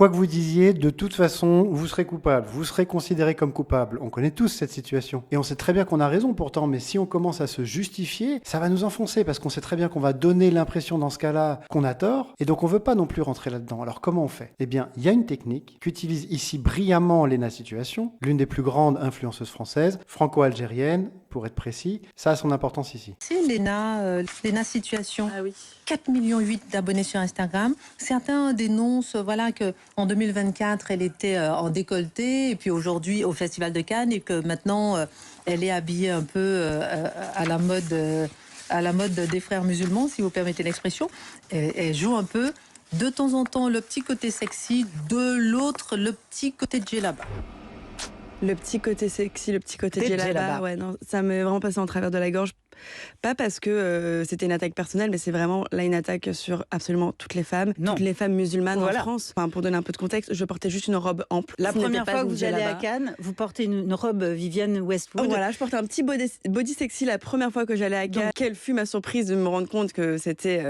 Quoi que vous disiez, de toute façon, vous serez coupable, vous serez considéré comme coupable. On connaît tous cette situation. Et on sait très bien qu'on a raison pourtant, mais si on commence à se justifier, ça va nous enfoncer parce qu'on sait très bien qu'on va donner l'impression dans ce cas-là qu'on a tort, et donc on veut pas non plus rentrer là-dedans. Alors comment on fait? Eh bien, il y a une technique qu'utilise ici brillamment Léna Situation, l'une des plus grandes influenceuses françaises, franco-algérienne, pour être précis. Ça a son importance ici. C'est Léna Situation. Ah oui. 4,8 millions d'abonnés sur Instagram. Certains dénoncent voilà, qu'en 2024, elle était en décolleté, et puis aujourd'hui au Festival de Cannes, et que maintenant, elle est habillée un peu à la mode des frères musulmans, si vous permettez l'expression. Elle joue un peu, de temps en temps, le petit côté sexy, de l'autre, le petit côté djellaba. Le petit côté sexy, le petit côté djellaba, djellaba. ouais, non, ça m'est vraiment passé en travers de la gorge. Pas parce que c'était une attaque personnelle, mais c'est vraiment là une attaque sur absolument toutes les femmes, Non. toutes les femmes musulmanes Voilà. en France. Enfin, pour donner un peu de contexte, je portais juste une robe ample. La Ce n'était première pas fois que une vous allez à djellaba. Cannes, vous portez une robe Vivienne Westwood. Voilà, je portais un petit body sexy la première fois que j'allais à Cannes. Quelle fut ma surprise de me rendre compte que c'était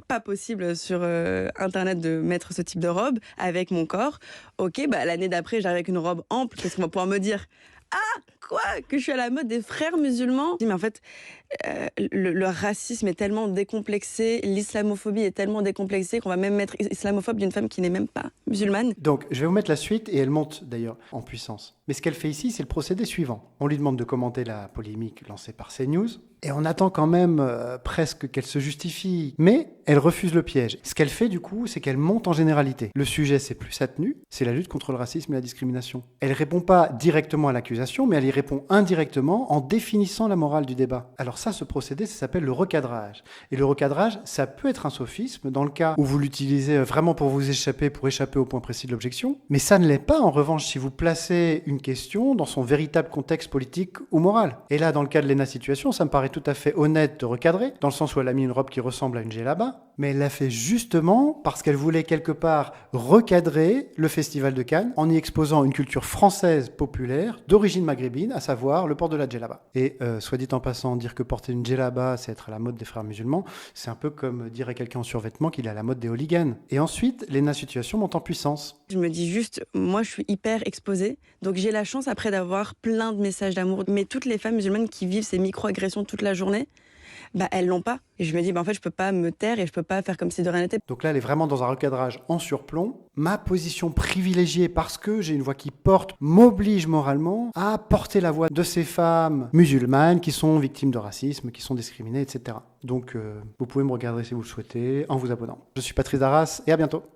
pas possible sur Internet de mettre ce type de robe avec mon corps. Ok, bah l'année d'après, j'arrive avec une robe ample. Qu'est-ce qu'on va pouvoir me dire? Ah, quoi? Que je suis à la mode des frères musulmans? Mais en fait, le racisme est tellement décomplexé, l'islamophobie est tellement décomplexée qu'on va même mettre islamophobe d'une femme qui n'est même pas musulmane. Donc, je vais vous mettre la suite, et elle monte d'ailleurs en puissance. Mais ce qu'elle fait ici, c'est le procédé suivant. On lui demande de commenter la polémique lancée par CNews, et on attend quand même presque qu'elle se justifie. Mais elle refuse le piège. Ce qu'elle fait du coup, c'est qu'elle monte en généralité. Le sujet, c'est plus sa tenue, c'est la lutte contre le racisme et la discrimination. Elle répond pas directement à l'accusation, mais elle y répond indirectement en définissant la morale du débat. Alors ça, ce procédé, ça s'appelle le recadrage. Et le recadrage, ça peut être un sophisme dans le cas où vous l'utilisez vraiment pour vous échapper, pour échapper au point précis de l'objection. Mais ça ne l'est pas, en revanche, si vous placez une question dans son véritable contexte politique ou moral. Et là, dans le cas de Léna Situation, ça me paraît tout à fait honnête de recadrer, dans le sens où elle a mis une robe qui ressemble à une djellaba, mais elle l'a fait justement parce qu'elle voulait quelque part recadrer le Festival de Cannes en y exposant une culture française populaire d'origine maghrébine, à savoir le port de la djellaba. Et soit dit en passant, dire que porter une djellaba, c'est être à la mode des frères musulmans, c'est un peu comme dire à quelqu'un en survêtement qu'il est à la mode des hooligans. Et ensuite, Léna Situation monte en puissance. Je me dis juste, moi je suis hyper exposée, donc j'ai la chance après d'avoir plein de messages d'amour. Mais toutes les femmes musulmanes qui vivent ces micro-agressions toute la journée, bah elles l'ont pas. Et je me dis, bah en fait je peux pas me taire et je peux pas faire comme si de rien n'était. Donc là, elle est vraiment dans un recadrage en surplomb. Ma position privilégiée, parce que j'ai une voix qui porte, m'oblige moralement à porter la voix de ces femmes musulmanes qui sont victimes de racisme, qui sont discriminées, etc. Donc vous pouvez me regarder si vous le souhaitez en vous abonnant. Je suis Patrice Darras et à bientôt.